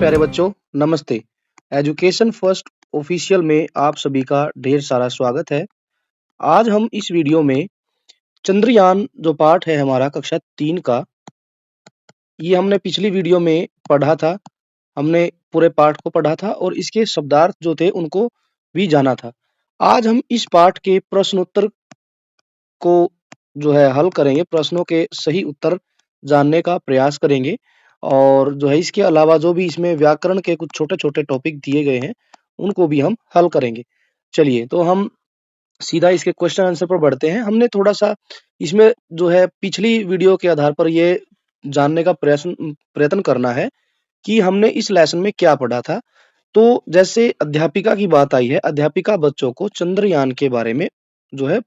प्यारे बच्चों, नमस्ते। एजुकेशन फर्स्ट ऑफिशियल में आप सभी का ढेर सारा स्वागत है। आज हम इस वीडियो में चंद्रयान जो पाठ है हमारा कक्षा 3 का, ये हमने पिछली वीडियो में पढ़ा था। हमने पूरे पाठ को पढ़ा था और इसके शब्दार्थ जो थे उनको भी जाना था। आज हम इस पाठ के प्रश्नोत्तर को जो है हल करेंगे, प्रश्नों के सही उत्तर जानने का प्रयास करेंगे और जो है इसके अलावा जो भी इसमें व्याकरण के कुछ छोटे-छोटे टॉपिक दिए गए हैं, उनको भी हम हल करेंगे। चलिए, तो हम सीधा इसके क्वेश्चन आंसर पर बढ़ते हैं। हमने थोड़ा-सा इसमें जो है पिछली वीडियो के आधार पर ये जानने का प्रयत्न करना है कि हमने इस लेसन में क्या पढ़ा था। तो जैसे अध्यापिका की बात आई है, अध्यापिका बच्चों को चंद्रयान के बारे में जो है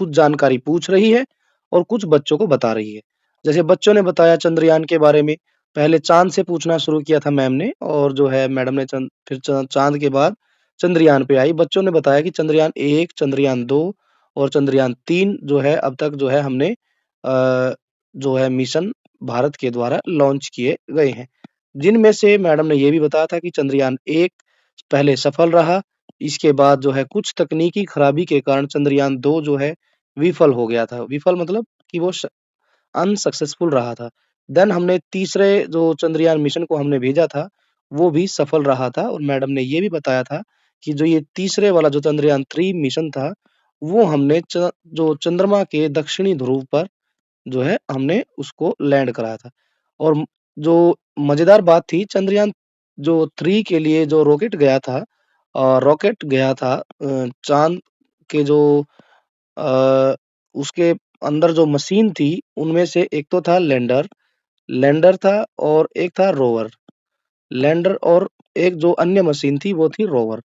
कुछ जानकारी पूछ रही है और कुछ बच्चों को बता रही है। जैसे बच्चों ने बताया चंद्रयान के बारे में, पहले चाँद से पूछना शुरू किया था मैम ने और जो है मैडम ने फिर चाँद के बाद चंद्रयान पे आई। बच्चों ने बताया कि चंद्रयान 1, चंद्रयान 2 और चंद्रयान 3 जो है अब तक जो है हमने जो है मिशन भारत के द्वारा लॉन्च किए गए हैं। जिनमें से मैडम ने ये भी बताया था कि चंद्रयान 1 पहले सफल रहा, इसके बाद जो है कुछ तकनीकी खराबी के कारण चंद्रयान 2 जो है विफल हो गया था। विफल मतलब कि वो अनसक्सेसफुल रहा था। देन हमने तीसरे जो चंद्रयान मिशन को हमने भेजा था, वो भी सफल रहा था और मैडम ने ये भी बताया था कि जो ये तीसरे वाला जो चंद्रयान 3 मिशन था, वो हमने जो चंद्रमा के दक्षिणी ध्रुव पर जो है हमने उसको लैंड कराया था। और जो मज़ेदार बात थी, चंद्रयान जो 3 के लिए जो रॉकेट गया था चाँद के जो अ, उसके अंदर जो मशीन थी, उनमें से एक तो था लैंडर लैंडर था और एक था रोवर। लैंडर और एक जो अन्य मशीन थी, वो थी रोवर।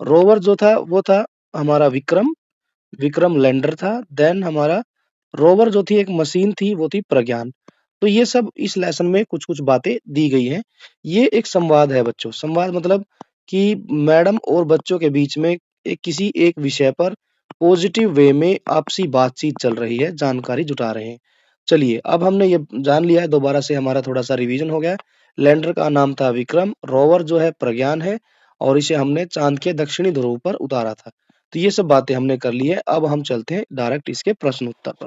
रोवर जो था, वो था हमारा विक्रम, विक्रम लैंडर था। देन हमारा रोवर जो थी, एक मशीन थी, वो थी प्रज्ञान। तो ये सब इस लेसन में कुछ-कुछ बातें दी गई हैं। ये एक संवाद है बच्चों। संवाद मतलब कि मैडम और बच्चों के बीच में किसी एक विषय पर पॉजिटिव वे में आपसी बातचीत चल रही है, जानकारी जुटा रहे हैं। चलिए, अब हमने ये जान लिया है, दोबारा से हमारा थोड़ा-सा रिवीजन हो गया है। लैंडर का नाम था विक्रम, रोवर जो है प्रज्ञान है और इसे हमने चाँद के दक्षिणी ध्रुव पर उतारा था। तो ये सब बातें हमने कर ली है। अब हम चलते हैं डायरेक्ट इसके प्रश्न उत्तर पर।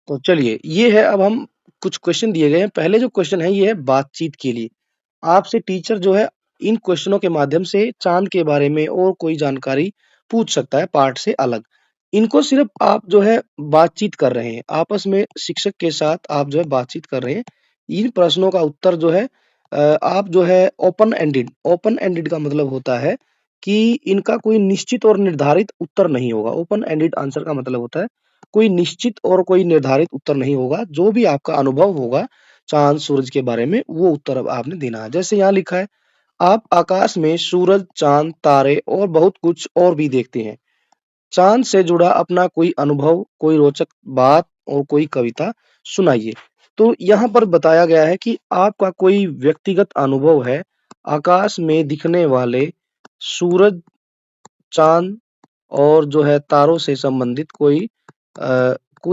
तो चलिए, ये है, अब हम कुछ क्वेश्चन दिए गए हैं। पहले जो क्वेश्चन है, ये है बातचीत के लिए। आपसे टीचर जो है इन क्वेश्चनों के माध्यम से चाँद के बारे में और कोई जानकारी पूछ सकता है पाठ से अलग। इनको सिर्फ़ आप जो है बातचीत कर रहे हैं, आपस में शिक्षक के साथ आप जो है बातचीत कर रहे हैं। इन प्रश्नों का उत्तर जो है आप जो है ओपन एंडेड का मतलब होता है कि इनका कोई निश्चित और निर्धारित उत्तर नहीं होगा। ओपन एंडेड आंसर का मतलब होता है कोई निश्चित और कोई निर्धारित उत्तर नहीं होगा। जो भी आपका अनुभव होगा चाँद, सूरज के बारे में, वो उत्तर अब आपने देना है। जैसे यहाँ लिखा है, आप आकाश में सूरज, चाँद, तारे और बहुत कुछ और भी देखते हैं। चाँद से जुड़ा अपना कोई अनुभव, कोई रोचक बात और कोई कविता सुनाइए। तो यहाँ पर बताया गया है कि आपका कोई व्यक्तिगत अनुभव है, आकाश में दिखने वाले सूरज, चाँद और जो है तारों से संबंधित कोई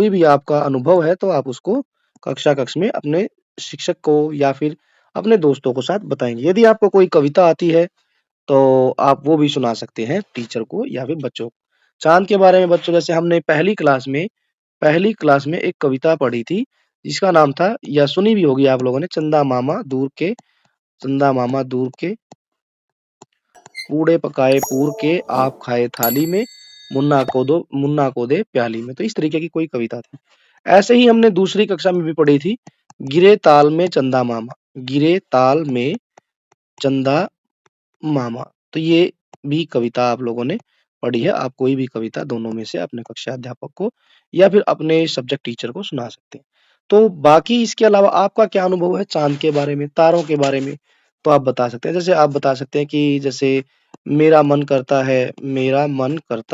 भी आपका अनुभव है, तो आप उसको कक्षा कक्ष में अपने शिक्षक को या फिर अपने दोस्तों को साथ बताएँगे। यदि आपको कोई कविता आती है, तो आप वो भी सुना सकते हैं टीचर को या फिर बच्चों को। चाँद के बारे में बच्चों, जैसे हमने पहली क्लास में एक कविता पढ़ी थी, जिसका नाम था, या सुनी भी होगी आप लोगों ने, चंदा मामा दूर के, पूड़े पकाए पूर के, आप खाए थाली में, मुन्ना को दे प्याली में। तो इस तरीके की कोई कविता थी। ऐसे ही हमने दूसरी कक्षा में भी पढ़ी थी, गिरे ताल में चंदा मामा, गिरे ताल में चंदा मामा। तो ये भी कविता आप लोगों ने पढ़ी है। आप कोई भी कविता दोनों में से अपने कक्षा अध्यापक को या फिर अपने सब्जेक्ट टीचर को सुना सकते हैं। तो बाकी इसके अलावा आपका क्या अनुभव है चाँद के बारे में, तारों के बारे में, तो आप बता सकते हैं। जैसे आप बता सकते हैं कि जैसे मेरा मन करता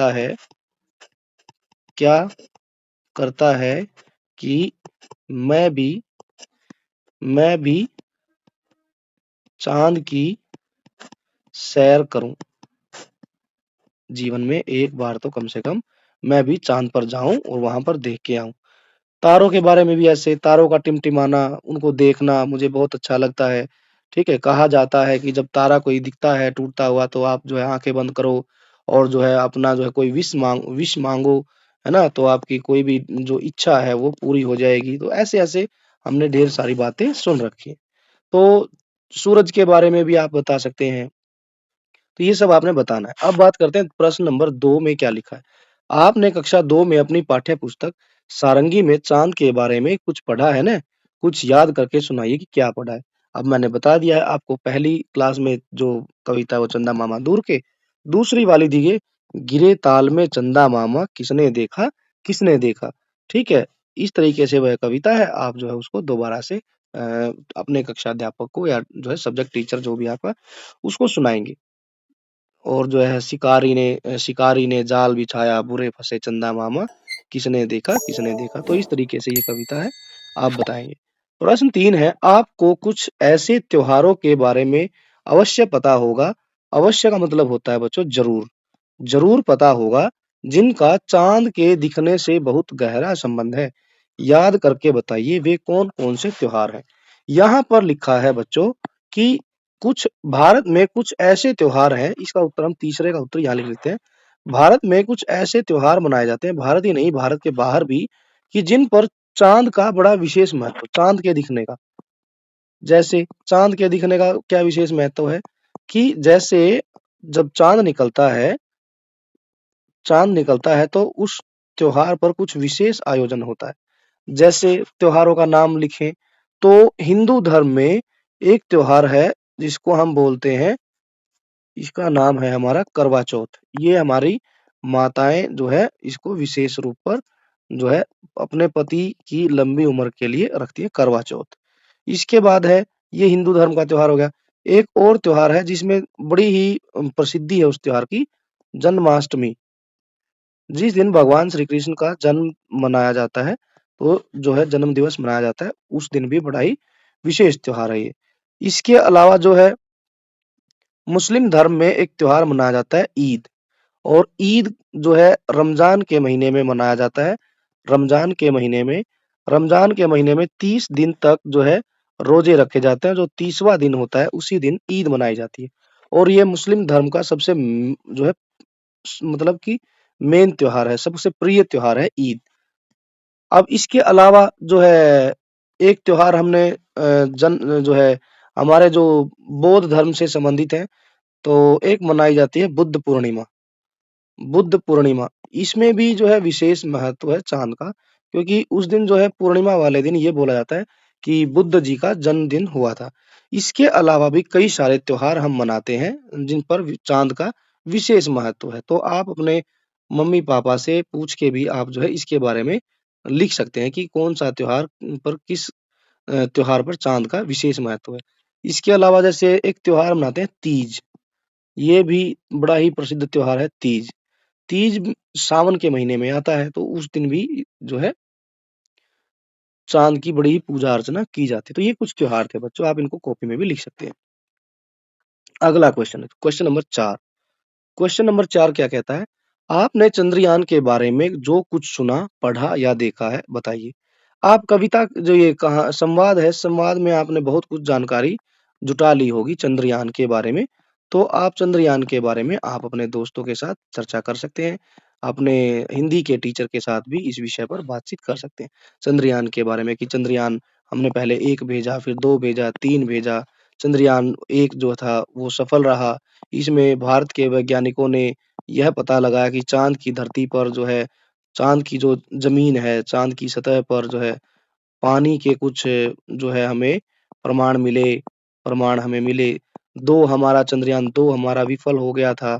है, क्या करता है कि मैं भी मैं भी चाँद की सैर करूँ। जीवन में एक बार तो कम से कम मैं भी चाँद पर जाऊँ और वहाँ पर देख के आऊँ। तारों के बारे में भी ऐसे, तारों का टिमटिमाना, उनको देखना मुझे बहुत अच्छा लगता है। ठीक है? कहा जाता है कि जब तारा कोई दिखता है टूटता हुआ तो आप जो है आँखें बंद करो और जो है अपना जो है कोई विश माँगो, है ना? तो आपकी कोई भी जो इच्छा है वो पूरी हो जाएगी। तो ऐसे-ऐसे हमने ढेर सारी बातें सुन रखी हैं। तो सूरज के बारे में भी आप बता सकते हैं। तो ये सब आपने बताना है। अब बात करते हैं प्रश्न नंबर 2 में क्या लिखा है। आपने कक्षा 2 में अपनी पाठ्य पुस्तक सारंगी में चाँद के बारे में कुछ पढ़ा है ना? कुछ याद करके सुनाइए कि क्या पढ़ा है? अब मैंने बता दिया है आपको पहली क्लास में जो कविता है वो चंदा मामा दूर के, दूसरी वाली दी है गिरे ताल में चंदा मामा किसने देखा? ठीक है? इस तरीके से वह कविता है, आप जो है उसको दोबारा से अपने कक्षा अध्यापक को या जो है सब्जेक्ट टीचर जो भी आपका उसको सुनाएँगे। और जो है शिकारी ने जाल बिछाया बुरे फंसे चंदा मामा किसने देखा तो इस तरीके से ये कविता है आप बताएंगे। प्रश्न 3 है आपको कुछ ऐसे त्योहारों के बारे में अवश्य पता होगा। अवश्य का मतलब होता है बच्चों जरूर जरूर पता होगा जिनका चांद के दिखने से बहुत गहरा संबंध है। याद करके बताइए वे कौन कौन से त्योहार हैं। यहाँ पर लिखा है बच्चों कि कुछ भारत में कुछ ऐसे त्योहार हैं। इसका उत्तर हम तीसरे का उत्तर यहाँ लिख लेते हैं। भारत में कुछ ऐसे त्योहार मनाए जाते हैं भारत ही नहीं भारत के बाहर भी कि जिन पर चांद का बड़ा विशेष महत्व चांद के दिखने का जैसे चांद के दिखने का क्या विशेष महत्व है कि जैसे जब चाँद निकलता है तो उस त्योहार पर कुछ विशेष आयोजन होता है। जैसे त्योहारों का नाम लिखें तो हिंदू धर्म में एक त्योहार है जिसको हम बोलते हैं इसका नाम है हमारा करवा चौथ। ये हमारी माताएँ जो है इसको विशेष रूप पर जो है अपने पति की लंबी उम्र के लिए रखती है करवा चौथ। इसके बाद है ये हिंदू धर्म का त्योहार हो गया। एक और त्योहार है जिसमें बड़ी ही प्रसिद्धि है उस त्योहार की जन्माष्टमी। जिस दिन भगवान श्री कृष्ण का जन्म मनाया जाता है, तो जो है जन्म दिवस मनाया जाता है, उस दिन भी बड़ा ही विशेष त्योहार है ये। इसके अलावा जो है मुस्लिम धर्म में एक त्योहार मनाया जाता है ईद और ईद जो है रमज़ान के महीने में मनाया जाता है। रमज़ान के महीने में रमज़ान के महीने में 30 दिन तक जो है रोज़े रखे जाते हैं, जो 30वां दिन होता है उसी दिन ईद मनाई जाती है। और ये मुस्लिम धर्म का सबसे जो है मतलब कि मेन त्योहार है, सबसे प्रिय त्योहार है ईद। अब इसके अलावा जो है एक त्योहार हमने जन जो है हमारे जो बौद्ध धर्म से संबंधित है, तो एक मनाई जाती है बुद्ध पूर्णिमा। बुद्ध पूर्णिमा, इसमें भी जो है विशेष महत्व है चाँद का, क्योंकि उस दिन जो है पूर्णिमा वाले दिन ये बोला जाता है कि बुद्ध जी का जन्मदिन हुआ था। इसके अलावा भी कई सारे त्योहार हम मनाते हैं, जिन पर चाँद का विशेष महत्व है। तो आप अपने मम्मी-पापा से पूछ के भी आप जो है इसके बारे में लिख सकते हैं कि कौन-सा त्योहार पर किस त्योहार पर चाँद का विशेष महत्व है। इसके अलावा जैसे एक त्योहार मनाते हैं तीज, ये भी बड़ा ही प्रसिद्ध त्योहार है तीज। तीज सावन के महीने में आता है तो उस दिन भी जो है चाँद की बड़ी ही पूजा अर्चना की जाती है। तो ये कुछ त्योहार थे बच्चों, आप इनको कॉपी में भी लिख सकते हैं। अगला क्वेश्चन है, क्वेश्चन नंबर 4। क्वेश्चन नंबर 4 क्या कहता है? आपने चंद्रयान के बारे में जो कुछ सुना, पढ़ा या देखा है, बताइए। आप कविता जो ये कहा संवाद है, संवाद में आपने बहुत कुछ जानकारी जुटा ली होगी चंद्रयान के बारे में। तो आप चंद्रयान के बारे में आप अपने दोस्तों के साथ चर्चा कर सकते हैं। अपने हिंदी के टीचर के साथ भी इस विषय पर बातचीत कर सकते हैं। चंद्रयान के बारे में कि चंद्रयान हमने पहले 1 भेजा, फिर 2 भेजा, 3 भेजा। चंद्रयान 1 जो था वो सफल रहा। इसमें भारत के वैज्ञानिकों ने यह पता लगाया कि चाँद की धरती पर जो है, चाँद की जो ज़मीन है, चाँद की सतह पर जो है, पानी के कुछ जो है हमें प्रमाण मिले प्रमाण हमें मिले। 2 हमारा चंद्रयान 2 हमारा विफल हो गया था।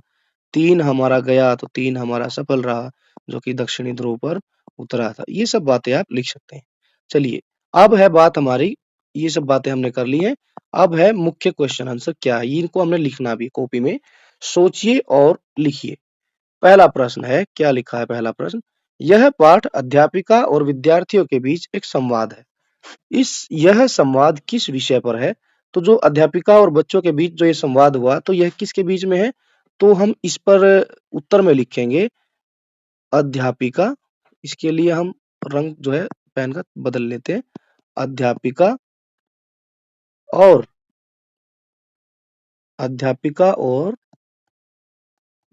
3 हमारा गया तो 3 हमारा सफल रहा, जो कि दक्षिणी ध्रुव पर उतरा था। ये सब बातें आप लिख सकते हैं। चलिए, अब है बात हमारी ये सब बातें हमने कर ली हैं। अब है मुख्य क्वेश्चन आंसर क्या है? इनको हमने लिखना भी है कॉपी में। सोचिए और लिखिए। पहला प्रश्न है, क्या लिखा है पहला प्रश्न? यह पाठ अध्यापिका और विद्यार्थियों के बीच एक संवाद है। यह संवाद किस विषय पर है? तो जो अध्यापिका और बच्चों के बीच जो ये संवाद हुआ, तो यह किसके बीच में है? तो हम इस पर उत्तर में लिखेंगे अध्यापिका। इसके लिए हम रंग जो है पेन का बदल लेते हैं। अध्यापिका और अध्यापिका और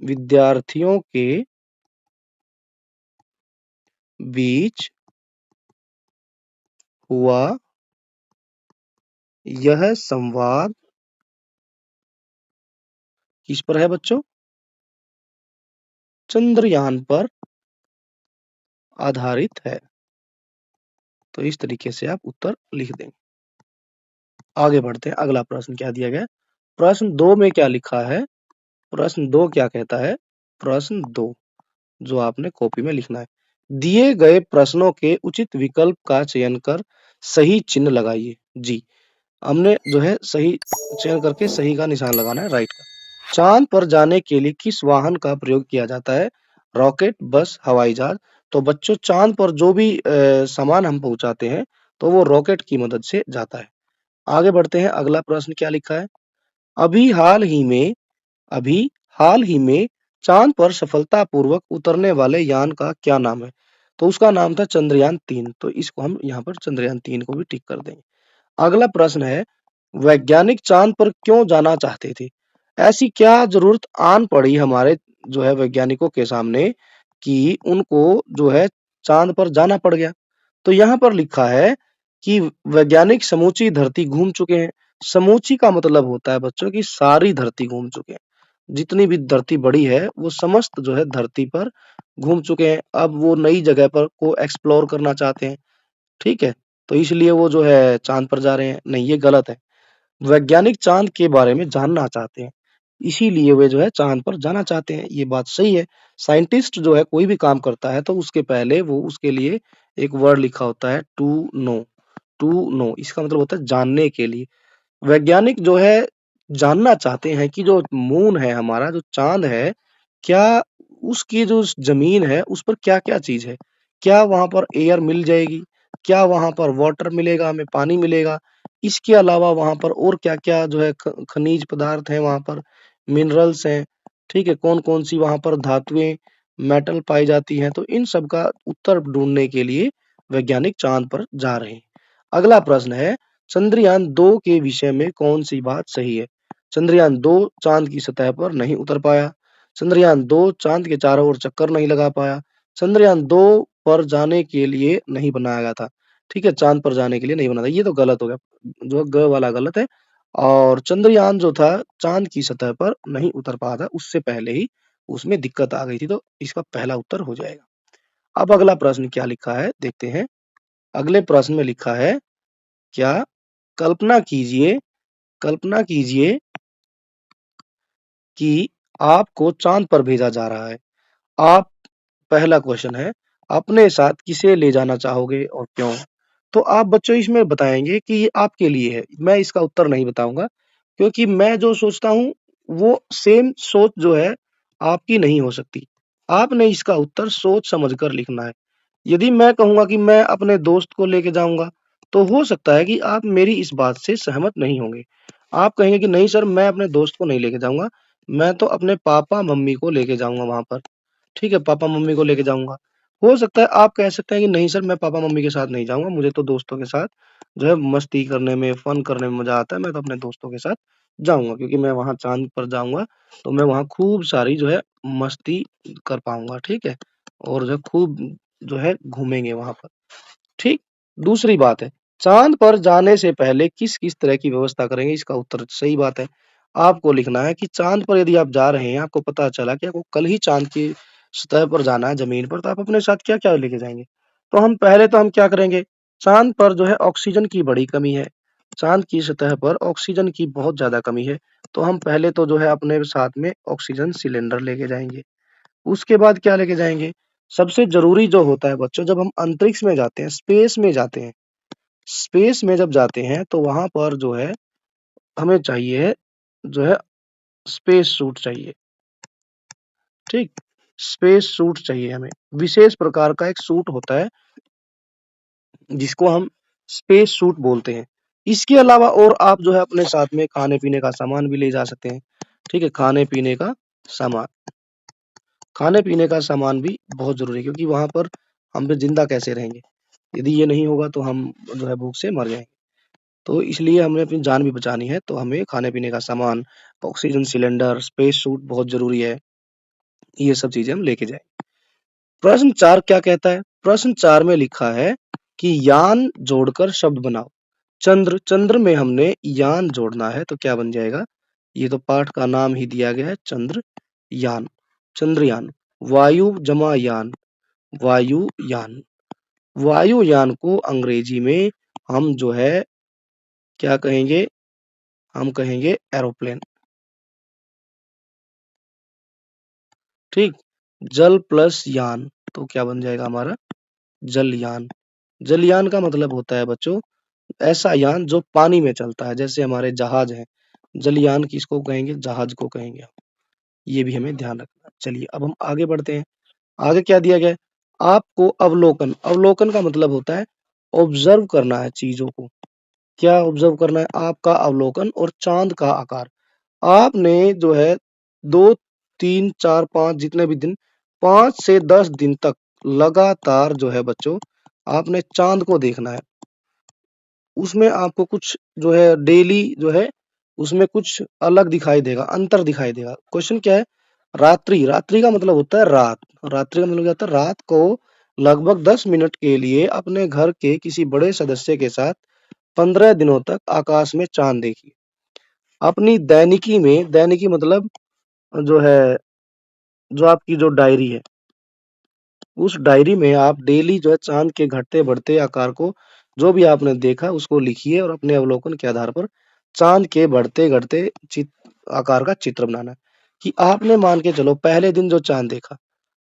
विद्यार्थियों के बीच हुआ यह संवाद किस पर है बच्चों? चंद्रयान पर आधारित है। तो इस तरीके से आप उत्तर लिख देंगे। आगे बढ़ते हैं, अगला प्रश्न क्या दिया गया? प्रश्न 2 में क्या लिखा है? प्रश्न 2 क्या कहता है? प्रश्न 2 जो आपने कॉपी में लिखना है। दिए गए प्रश्नों के उचित विकल्प का चयन कर सही चिन्ह लगाइए। जी, हमने जो है सही चयन करके सही का निशान लगाना है, राइट का। चांद पर जाने के लिए किस वाहन का प्रयोग किया जाता है? रॉकेट, बस, हवाई जहाज। तो बच्चों चांद पर जो भी सामान हम पहुंचाते हैं तो वो रॉकेट की मदद से जाता है। आगे बढ़ते हैं, अगला प्रश्न क्या लिखा है? अभी हाल ही में अभी हाल ही में चांद पर सफलतापूर्वक उतरने वाले यान का क्या नाम है? तो उसका नाम था चंद्रयान-3। तो इसको हम यहाँ पर चंद्रयान-3 को भी टिक कर देंगे। अगला प्रश्न है, वैज्ञानिक चांद पर क्यों जाना चाहते थे? ऐसी क्या जरूरत आन पड़ी हमारे जो है वैज्ञानिकों के सामने कि उनको जो है चांद पर जाना पड़ गया? तो यहाँ पर लिखा है कि वैज्ञानिक समूची धरती घूम चुके हैं। समूची का मतलब होता है बच्चों की सारी धरती घूम चुके हैं। जितनी भी धरती बड़ी है वो समस्त जो है धरती पर घूम चुके हैं। अब वो नई जगह पर को एक्सप्लोर करना चाहते हैं, ठीक है? तो इसलिए वो जो है चाँद पर जा रहे हैं। नहीं, ये गलत है। वैज्ञानिक चाँद के बारे में जानना चाहते हैं, इसीलिए वे जो है चाँद पर जाना चाहते हैं, ये बात सही है। साइंटिस्ट जो है कोई भी काम करता है तो उसके पहले वो उसके लिए एक वर्ड लिखा होता है टू नो इसका मतलब होता है जानने के लिए। वैज्ञानिक जो है जानना चाहते हैं कि जो मून है हमारा, जो चाँद है, क्या उसकी जो ज़मीन है उस पर क्या-क्या चीज़ है? क्या वहाँ पर एयर मिल जाएगी? क्या वहाँ पर वाटर मिलेगा, हमें पानी मिलेगा? इसके अलावा वहाँ पर और क्या-क्या जो है ख खनिज पदार्थ हैं वहाँ पर, मिनरल्स हैं, ठीक है? कौन-कौन सी वहाँ पर धातुएँ, मेटल पाई जाती हैं, तो इन सब का उत्तर ढूँढने के लिए वैज्ञानिक चाँद पर जा रहे हैं। अगला प्रश्न है, चंद्रयान 2 के विषय में कौन-सी बात सही है? चंद्रयान 2 चाँद की सतह पर नहीं उतर पाया। चंद्रयान 2 चाँद के चारों ओर चक्कर नहीं लगा पाया। चंद्रयान 2 पर जाने के लिए नहीं बनाया गया था। ठीक है? चाँद पर जाने के लिए नहीं बना था। ये तो गलत हो गया। जो ग वाला गलत है और चंद्रयान जो था चाँद की सतह पर नहीं उतर पाया था। उससे पहले ही उसमें दिक्कत आ गई थी। तो इसका पहला उत्तर हो जाएगा। अब अगला प्रश्न क्या लिखा है देखते हैं। अगले प्रश्न में लिखा है क्या? कल्पना कीजिए कल्पना कीजिए कि आपको चाँद पर भेजा जा रहा है। आप पहला क्वेश्चन है, अपने साथ किसे ले जाना चाहोगे और क्यों? तो आप बच्चों इसमें बताएँगे कि ये आपके लिए है। मैं इसका उत्तर नहीं बताऊँगा क्योंकि मैं जो सोचता हूँ, वो सेम सोच जो है आपकी नहीं हो सकती। आपने इसका उत्तर सोच समझ कर लिखना है। यदि मैं कहूँगा कि मैं अपने दोस्त को लेके जाऊँगा, तो हो सकता है कि आप मेरी इस बात से सहमत नहीं होंगे। आप कहेंगे कि नहीं सर मैं अपने दोस्त को नहीं लेके जाऊँगा, मैं तो अपने पापा-मम्मी को लेके जाऊँगा वहाँ पर। ठीक है, पापा-मम्मी को लेके जाऊँगा। हो सकता है आप कह सकते हैं कि नहीं सर मैं पापा-मम्मी के साथ नहीं जाऊँगा, मुझे तो दोस्तों के साथ जो है मस्ती करने में, फन करने में मज़ा आता है, मैं तो अपने दोस्तों के साथ जाऊँगा क्योंकि मैं वहाँ चाँद पर जाऊँगा, तो मैं वहाँ खूब सारी जो है मस्ती कर पाऊँगा, ठीक है? और जो है खूब जो है घूमेंगे वहाँ पर, ठीक? दूसरी बात है, चाँद पर जाने से पहले किस-किस तरह की व्यवस्था करेंगे? इसका उत्तर सही बात है। आपको लिखना है कि चाँद पर यदि आप जा रहे हैं, आपको पता चला कि आपको कल ही चाँद की सतह पर जाना है, ज़मीन पर, तो आप अपने साथ क्या-क्या लेके जाएँगे? तो हम क्या करेंगे, चाँद पर जो है ऑक्सीजन की बड़ी कमी है। चाँद की सतह पर ऑक्सीजन की बहुत ज़्यादा कमी है, तो हम पहले तो जो है अपने साथ में ऑक्सीजन सिलेंडर लेके जाएँगे। उसके बाद क्या लेके जाएँगे? सबसे ज़रूरी जो होता है बच्चों जब हम अंतरिक्ष में जाते हैं, स्पेस में जाते हैं, स्पेस में जब जाते हैं तो वहाँ पर जो है हमें चाहिए जो है स्पेस सूट चाहिए, ठीक? स्पेस सूट चाहिए हमें। विशेष प्रकार का एक सूट होता है जिसको हम स्पेस सूट बोलते हैं। इसके अलावा और आप जो है अपने साथ में खाने-पीने का सामान भी ले जा सकते हैं, ठीक है? खाने-पीने का सामान। खाने-पीने का सामान भी बहुत ज़रूरी है क्योंकि वहाँ पर हम फिर ज़िंदा कैसे रहेंगे? यदि ये नहीं होगा तो हम जो है भूख से मर जाएँगे। तो इसलिए हमें अपनी जान भी बचानी है, तो हमें खाने-पीने का सामान, ऑक्सीजन सिलेंडर, स्पेस सूट बहुत ज़रूरी है। ये सब चीज़ें हम लेके जाएँ। प्रश्न 4 क्या कहता है? प्रश्न 4 में लिखा है कि यान जोड़कर शब्द बनाओ। चंद्र, चंद्र में हमने यान जोड़ना है तो क्या बन जाएगा? ये तो पाठ का नाम ही दिया गया है चंद्रयान, चंद्रयान। वायु जमा यान, वायुयान। वायुयान को अंग्रेजी में हम जो है क्या कहेंगे? हम कहेंगे एरोप्लेन। ठीक? जल प्लस यान तो क्या बन जाएगा हमारा? जलयान। जलयान का मतलब होता है बच्चों ऐसा यान जो पानी में चलता है, जैसे हमारे जहाज हैं। जलयान किसको कहेंगे? जहाज को कहेंगे हम। ये भी हमें ध्यान रखना है। चलिए अब हम आगे बढ़ते हैं। आगे क्या दिया गया है? आपको अवलोकन, अवलोकन का मतलब होता है ऑब्जर्व करना है चीजों को। क्या ऑब्जर्व करना है? आपका अवलोकन और चांद का आकार। आपने जो है 2, 3, 4, 5 जितने भी दिन 5 से 10 दिन तक लगातार जो है बच्चों आपने चांद को देखना है। उसमें आपको कुछ जो है डेली जो है उसमें कुछ अलग दिखाई देगा, अंतर दिखाई देगा। क्वेश्चन क्या है? रात्रि, रात्रि का मतलब होता है रात। रात्रि का मतलब क्या होता है? रात को लगभग 10 मिनट के लिए अपने घर के किसी बड़े सदस्य के साथ 15 दिनों तक आकाश में चांद देखिए। अपनी दैनिकी में, दैनिकी मतलब जो है जो आपकी जो डायरी है, उस डायरी में आप डेली जो है चांद के घटते-बढ़ते आकार को जो भी आपने देखा उसको लिखिए और अपने अवलोकन के आधार पर चांद के बढ़ते-घटते आकार का चित्र बनाना है। कि आपने मान के चलो पहले दिन जो चांद देखा,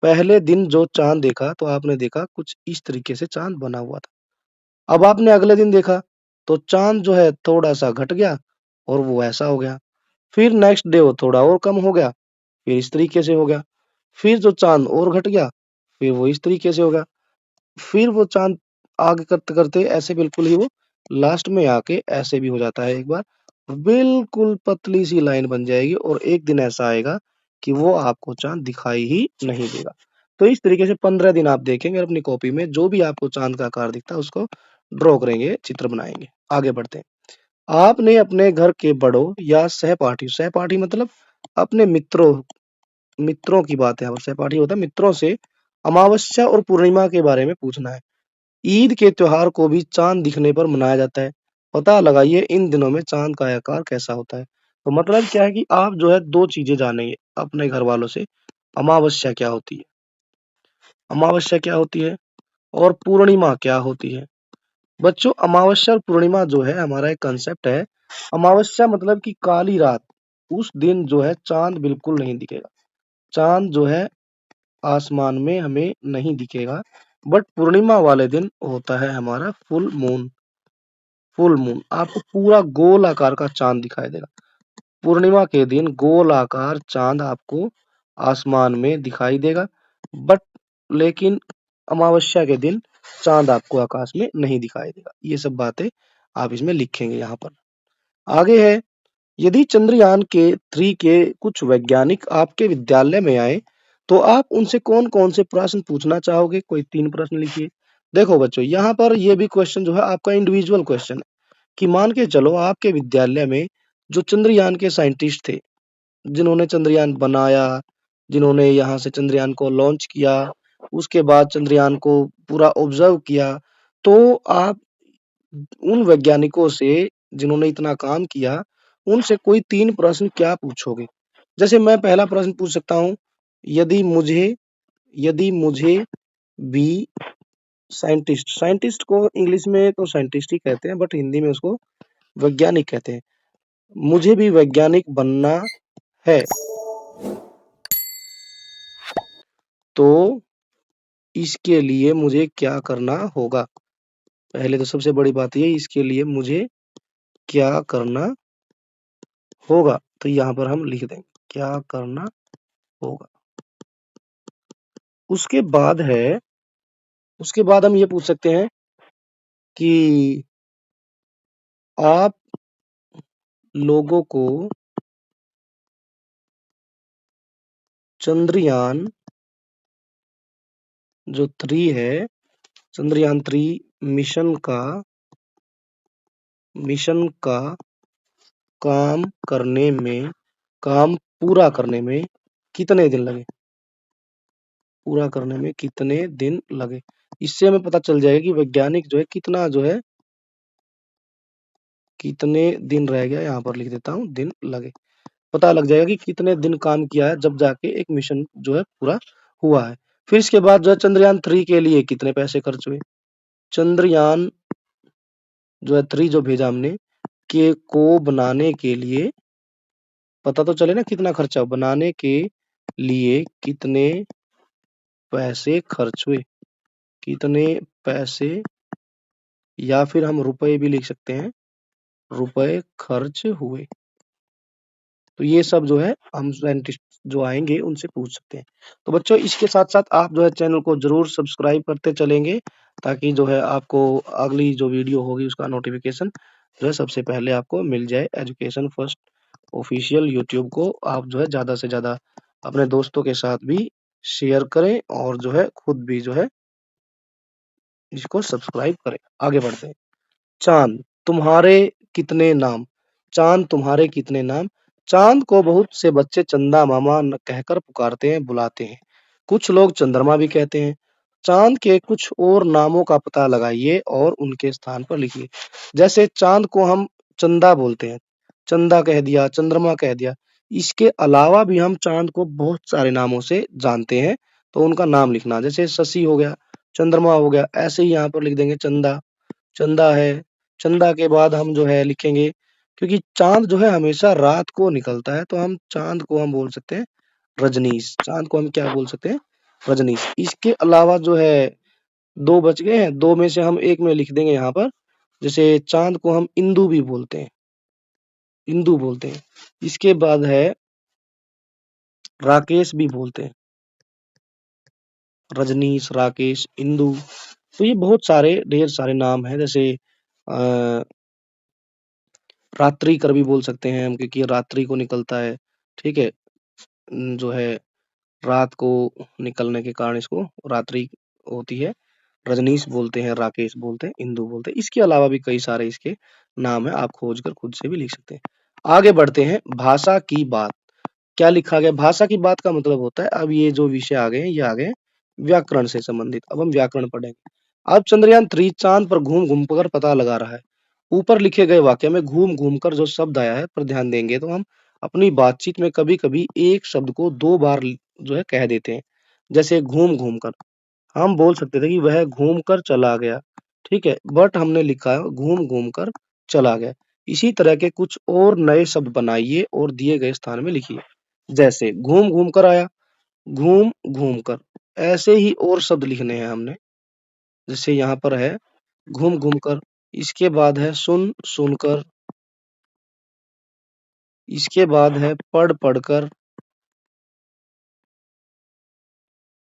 पहले दिन जो चांद देखा तो आपने देखा कुछ इस तरीके से चांद बना हुआ था। अब आपने अगले दिन देखा तो चांद जो है थोड़ा-सा घट गया और वो ऐसा हो गया। फिर नेक्स्ट डे वो थोड़ा और कम हो गया, फिर इस तरीके से हो गया। फिर जो चाँद और घट गया, फिर वो इस तरीके से हो गया। फिर वो चाँद आगे करते-करते ऐसे बिल्कुल ही वो लास्ट में आके ऐसे भी हो जाता है एक बार। बिल्कुल पतली-सी लाइन बन जाएगी और एक दिन ऐसा आएगा कि वो आपको चाँद दिखाई ही नहीं देगा। तो इस तरीके से 15 दिन आप देखेंगे अपनी कॉपी में जो भी आपको चाँद का आकार दिखता है उसको ड्रॉ करेंगे, चित्र बनाएँगे। आगे बढ़ते हैं। आपने अपने घर के बड़ों या सहपाठी, सहपाठी मतलब अपने मित्रों मित्रों की बात है यहाँ पर, सहपाठी होता है मित्रों से अमावस्या और पूर्णिमा के बारे में पूछना है। ईद के त्योहार को भी चाँद दिखने पर मनाया जाता है। पता लगाइए इन दिनों में चाँद का आकार कैसा होता है। तो मतलब क्या है कि आप जो है 2 चीज़ें जानेंगे अपने घरवालों से, अमावस्या क्या होती है? अमावस्या क्या होती है? और पूर्णिमा क्या होती है? बच्चों अमावस्या और पूर्णिमा जो है हमारा एक कांसेप्ट है। अमावस्या मतलब कि काली रात, उस दिन जो है चाँद बिल्कुल नहीं दिखेगा। चाँद जो है आसमान में हमें नहीं दिखेगा। बट पूर्णिमा वाले दिन होता है हमारा फुल मून। फुल मून आपको पूरा गोल आकार का चाँद दिखाई देगा। पूर्णिमा के दिन गोलाकार चाँद आपको आसमान में दिखाई देगा। बट लेकिन अमावस्या के दिन चाँद आपको आकाश में नहीं दिखाई देगा। ये सब बातें आप इसमें लिखेंगे यहाँ पर। आगे है यदि चंद्रयान के 3 के कुछ वैज्ञानिक आपके विद्यालय में आए, तो आप उनसे कौन-कौन से प्रश्न पूछना चाहोगे? कोई 3 प्रश्न लिखिए। देखो बच्चों, यहाँ पर ये भी क्वेश्चन जो है आपका इंडिविजुअल क्वेश्चन है कि मान के चलो आपके विद्यालय में जो चंद्रयान के साइंटिस्ट थे, जिन्होंने चंद्रयान बनाया, जिन्होंने यहाँ से चंद्रयान को लॉन्च किया, उसके बाद चंद्रयान को पूरा ऑब्जर्व किया, तो आप उन वैज्ञानिकों से जिन्होंने इतना काम किया, उनसे कोई 3 प्रश्न क्या पूछोगे? जैसे मैं पहला प्रश्न पूछ सकता हूँ, यदि मुझे यदि मुझे भी साइंटिस्ट साइंटिस्ट को इंग्लिश में तो साइंटिस्ट ही कहते हैं बट हिंदी में उसको वैज्ञानिक कहते हैं। मुझे भी वैज्ञानिक बनना है, तो इसके लिए मुझे क्या करना होगा? पहले तो सबसे बड़ी बात ये इसके लिए मुझे क्या करना होगा? तो यहाँ पर हम लिख देंगे, क्या करना होगा। उसके बाद है उसके बाद हम ये पूछ सकते हैं कि आप लोगों को चंद्रयान जो 3 है, चंद्रयान 3 मिशन का मिशन का काम करने में काम पूरा करने में कितने दिन लगे? पूरा करने में कितने दिन लगे? इससे हमें पता चल जाएगा कि वैज्ञानिक जो है कितना जो है कितने दिन रह गया, यहाँ पर लिख देता हूँ दिन लगे। पता लग जाएगा कि कितने दिन काम किया है जब जाके एक मिशन जो है पूरा हुआ है। फिर इसके बाद जो है चंद्रयान 3 के लिए कितने पैसे खर्च हुए? चंद्रयान जो है 3 जो भेजा हमने के को बनाने के लिए पता तो चले ना कितना खर्चा हुआ। बनाने के लिए कितने पैसे खर्च हुए? कितने पैसे या फिर हम रुपए भी लिख सकते हैं, रुपए खर्च हुए। तो ये सब जो है हम साइंटिस्ट जो आएंगे उनसे पूछ सकते हैं। तो बच्चों इसके साथ-साथ आप जो है चैनल को ज़रूर सब्सक्राइब करते चलेंगे ताकि जो है आपको अगली जो वीडियो होगी उसका नोटिफिकेशन जो है सबसे पहले आपको मिल जाए। एजुकेशन फर्स्ट ऑफिशियल यूट्यूब को आप जो है ज़्यादा से ज़्यादा अपने दोस्तों के साथ भी शेयर करें और जो है खुद भी जो है इसको सब्सक्राइब करें। आगे बढ़ते हैं। चाँद तुम्हारे कितने नाम? चाँद तुम्हारे कितने नाम? चाँद को बहुत से बच्चे चंदा मामा कहकर पुकारते हैं, बुलाते हैं। कुछ लोग चंद्रमा भी कहते हैं। चाँद के कुछ और नामों का पता लगाइए और उनके स्थान पर लिखिए। जैसे चाँद को हम चंदा बोलते हैं, चंदा कह दिया, चंद्रमा कह दिया। इसके अलावा भी हम चाँद को बहुत सारे नामों से जानते हैं, तो उनका नाम लिखना। जैसे शशि हो गया, चंद्रमा हो गया, ऐसे ही यहाँ पर लिख देंगे चंदा। चंदा है, चंदा के बाद हम जो है लिखेंगे क्योंकि चाँद जो है हमेशा रात को निकलता है, तो हम चाँद को हम बोल सकते हैं रजनीश। चाँद को हम क्या बोल सकते हैं? रजनीश। इसके अलावा जो है 2 बच गए हैं, 2 में से हम 1 में लिख देंगे यहाँ पर। जैसे चाँद को हम इंदु भी बोलते हैं, इंदु बोलते हैं। इसके बाद है राकेश भी बोलते हैं। रजनीश, राकेश, इंदु। तो ये बहुत सारे ढेर सारे नाम हैं जैसे अ रात्रि कर भी बोल सकते हैं हम क्योंकि रात्रि को निकलता है, ठीक है? जो है रात को निकलने के कारण इसको रात्रि होती है। रजनीश बोलते हैं, राकेश बोलते हैं, इंदु बोलते हैं। इसके अलावा भी कई सारे इसके नाम हैं, आप खोज कर खुद से भी लिख सकते हैं। आगे बढ़ते हैं, भाषा की बात। क्या लिखा गया? भाषा की बात का मतलब होता है अब ये जो विषय आ गए हैं, ये आ गए हैं व्याकरण से संबंधित। अब हम व्याकरण पढ़ेंगे। अब चंद्रयान 3 चाँद पर घूम-घूम कर पता लगा रहा है। ऊपर लिखे गए वाक्य में घूम-घूम कर जो शब्द आया है पर ध्यान देंगे तो हम अपनी बातचीत में कभी-कभी एक शब्द को 2 बार जो है कह देते हैं। जैसे घूम-घूम कर, हम बोल सकते थे कि वह घूम कर चला गया, ठीक है? बट हमने लिखा है घूम-घूम कर चला गया। इसी तरह के कुछ और नए शब्द बनाइए और दिए गए स्थान में लिखिए। जैसे घूम-घूम कर आया, घूम-घूम कर। ऐसे ही और शब्द लिखने हैं हमने। जैसे यहाँ पर है घूम-घूम कर, इसके बाद है सुन-सुन कर, इसके बाद है पढ़-पढ़ कर,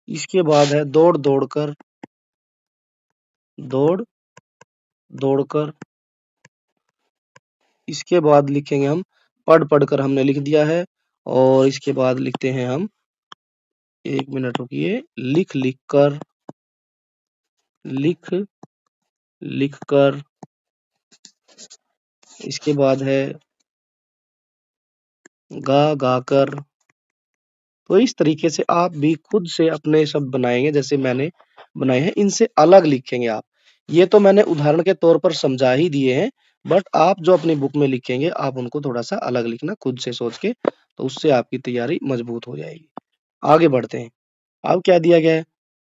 इसके बाद है दौड़-दौड़ कर, दौड़-दौड़ कर, इसके बाद लिखेंगे हम पढ़-पढ़ कर हमने लिख दिया है और इसके बाद लिखते हैं हम 1 मिनट रुकिए, लिख-लिख कर, लिख-लिख कर, इसके बाद है गा-गा कर। तो इस तरीके से आप भी खुद से अपने शब्द बनाएँगे जैसे मैंने बनाए हैं, इनसे अलग लिखेंगे आप। ये तो मैंने उदाहरण के तौर पर समझा ही दिए हैं, बट आप जो अपनी बुक में लिखेंगे, आप उनको थोड़ा-सा अलग लिखना खुद से सोच के, तो उससे आपकी तैयारी मजबूत हो जाएगी। आगे बढ़ते हैं। अब क्या दिया गया है?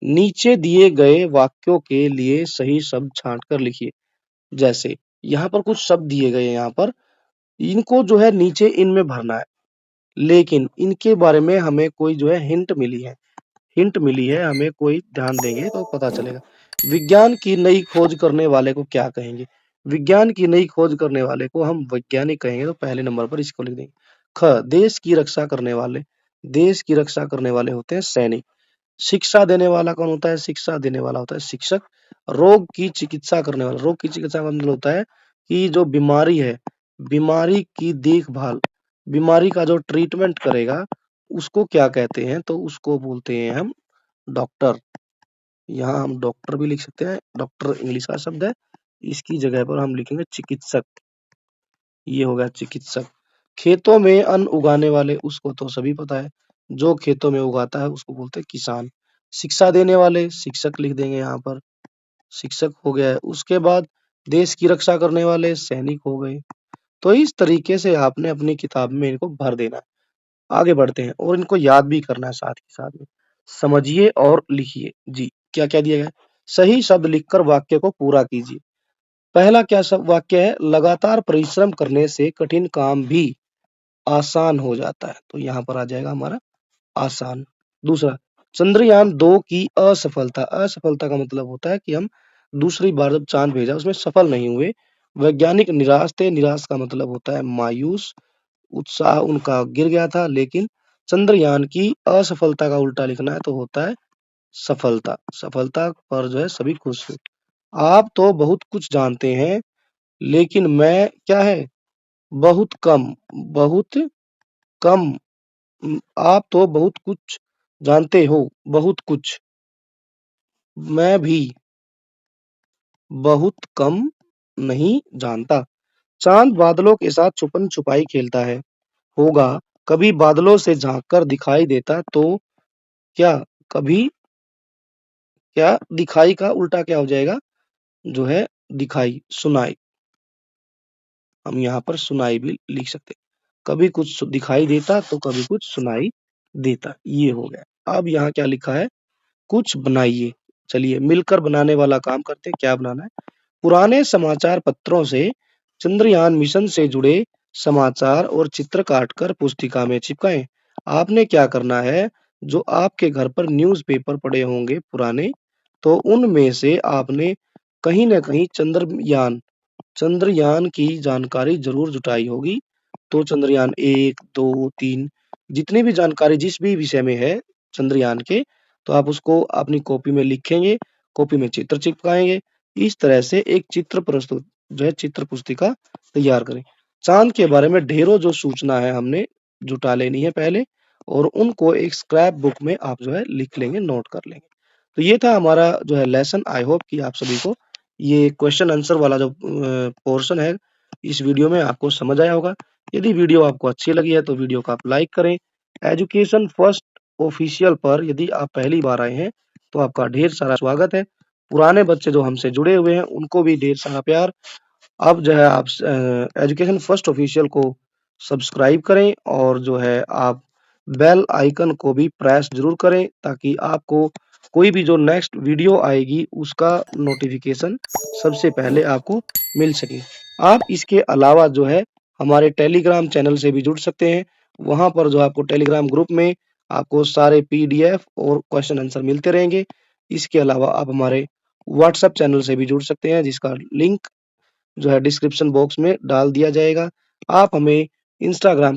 नीचे दिए गए वाक्यों के लिए सही शब्द छाँट कर लिखिए। जैसे यहाँ पर कुछ शब्द दिए गए हैं यहाँ पर, इनको जो है नीचे इनमें भरना है। लेकिन इनके बारे में हमें कोई जो है हिंट मिली है हमें कोई ध्यान देंगे तो पता चलेगा। विज्ञान की नई खोज करने वाले को क्या कहेंगे? विज्ञान की नई खोज करने वाले को हम वैज्ञानिक कहेंगे तो पहले नंबर पर इसको लिख देंगे। ख देश की रक्षा करने वाले होते हैं सैनिक। शिक्षा देने वाला कौन होता है? शिक्षा देने वाला होता है शिक्षक। रोग की चिकित्सा का मतलब होता है कि जो बीमारी है, बीमारी की देखभाल, बीमारी का जो ट्रीटमेंट करेगा, उसको क्या कहते हैं? तो उसको बोलते हैं हम डॉक्टर। यहाँ हम डॉक्टर भी लिख सकते हैं, डॉक्टर इंग्लिश का शब्द है, इसकी जगह पर हम लिखेंगे चिकित्सक। ये हो गया चिकित्सक। खेतों में अन्न उगाने वाले उसको तो सभी पता है, जो खेतों में उगाता है उसको बोलते हैं किसान। शिक्षा देने वाले शिक्षक लिख देंगे यहाँ पर, शिक्षक हो गया है। उसके बाद देश की रक्षा करने वाले सैनिक हो गए। तो इस तरीके से आपने अपनी किताब में इनको भर देना है। आगे बढ़ते हैं और इनको याद भी करना है साथ ही साथ में। समझिए और लिखिए। जी, क्या-क्या दिया गया है? सही शब्द लिखकर वाक्य को पूरा कीजिए। पहला क्या सब वाक्य है? लगातार परिश्रम करने से कठिन काम भी आसान हो जाता है। तो यहाँ पर आ जाएगा हमारा आसान। दूसरा, चंद्रयान 2 की असफलता। असफलता का मतलब होता है कि हम दूसरी बार जब चाँद भेजा उसमें सफल नहीं हुए। वैज्ञानिक निराश थे। निराश का मतलब होता है मायूस। उत्साह उनका गिर गया था। लेकिन चंद्रयान की असफलता का उल्टा लिखना है तो होता है सफलता। सफलता पर जो है सभी खुश हैं। आप तो बहुत कुछ जानते हैं, लेकिन मैं क्या है? बहुत कम, बहुत कम। आप तो बहुत कुछ जानते हो, बहुत कुछ। मैं भी बहुत कम नहीं जानता। चाँद बादलों के साथ छुपन-छुपाई खेलता है। होगा, कभी बादलों से झाँककर दिखाई देता तो क्या? कभी क्या? दिखाई का उल्टा क्या हो जाएगा? जो है दिखाई, सुनाई। हम यहाँ पर सुनाई भी लिख सकते हैं। कभी कुछ दिखाई देता तो कभी कुछ सुनाई देता। ये हो गया। अब यहाँ क्या लिखा है? कुछ बनाइए। चलिए मिलकर बनाने वाला काम करते हैं। क्या बनाना है? पुराने समाचार पत्रों से चंद्रयान मिशन से जुड़े समाचार और चित्र काटकर पुस्तिका में चिपकाएं। आपने क्या करना है? जो आपके घर पर न्यूज़पेपर पड़े होंगे पुराने, तो उनमें से आपने कहीं न कहीं चंद्रयान की जानकारी ज़रूर जुटाई होगी। तो चंद्रयान 1, 2, 3 जितनी भी जानकारी जिस भी विषय में है चंद्रयान के, तो आप उसको अपनी कॉपी में लिखेंगे, कॉपी में चित्र चिपकाएँगे। इस तरह से एक चित्र प्रस्तुत जो है चित्र पुस्तिका तैयार करें। चाँद के बारे में ढेरों जो सूचना है हमने जुटा लेनी है पहले और उनको एक स्क्रैप बुक में आप जो है लिख लेंगे, नोट कर लेंगे। तो ये था हमारा जो है लेसन। आई होप कि आप सभी को ये क्वेश्चन आंसर वाला जो पोर्शन है इस वीडियो में आपको समझ आया होगा। यदि वीडियो आपको अच्छी लगी है तो वीडियो को आप लाइक करें। एजुकेशन फर्स्ट ऑफिशियल पर यदि आप पहली बार आए हैं तो आपका ढेर सारा स्वागत है। पुराने बच्चे जो हमसे जुड़े हुए हैं उनको भी ढेर सारा प्यार। अब जो है आप एजुकेशन फर्स्ट ऑफिशियल को सब्सक्राइब करें और जो है आप बेल आइकन को भी प्रेस ज़रूर करें ताकि आपको कोई भी जो नेक्स्ट वीडियो आएगी उसका नोटिफिकेशन सबसे पहले आपको मिल सके। आप इसके अलावा जो है हमारे टेलीग्राम चैनल से भी जुड़ सकते हैं। वहाँ पर जो आपको टेलीग्राम ग्रुप में आपको सारे पीडीएफ और क्वेश्चन आंसर मिलते रहेंगे। इसके अलावा आप हमारे व्हाट्सएप चैनल से भी जुड़ सकते हैं जिसका लिंक जो है डिस्क्रिप्शन बॉक्स में डाल दिया जाएगा। आप हमें इंस्टाग्राम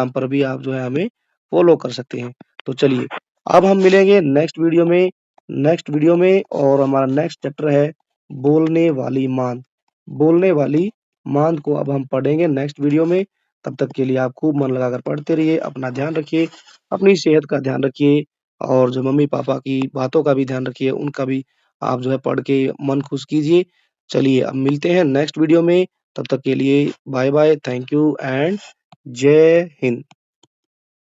पर भी आप जो है हमें फॉलो कर सकते हैं। तो चलिए अब हम मिलेंगे नेक्स्ट वीडियो में और हमारा नेक्स्ट चैप्टर है बोलने वाली माँद। बोलने वाली माँद को अब हम पढ़ेंगे नेक्स्ट वीडियो में। तब तक के लिए आप खूब मन लगाकर पढ़ते रहिए, अपना ध्यान रखिए, अपनी सेहत का ध्यान रखिए और जो मम्मी-पापा की बातों का भी ध्यान रखिए, उनका भी आप जो है पढ़ के मन खुश कीजिए। चलिए अब मिलते हैं नेक्स्ट वीडियो में। तब तक के लिए bye bye, thank you and Jai Hind.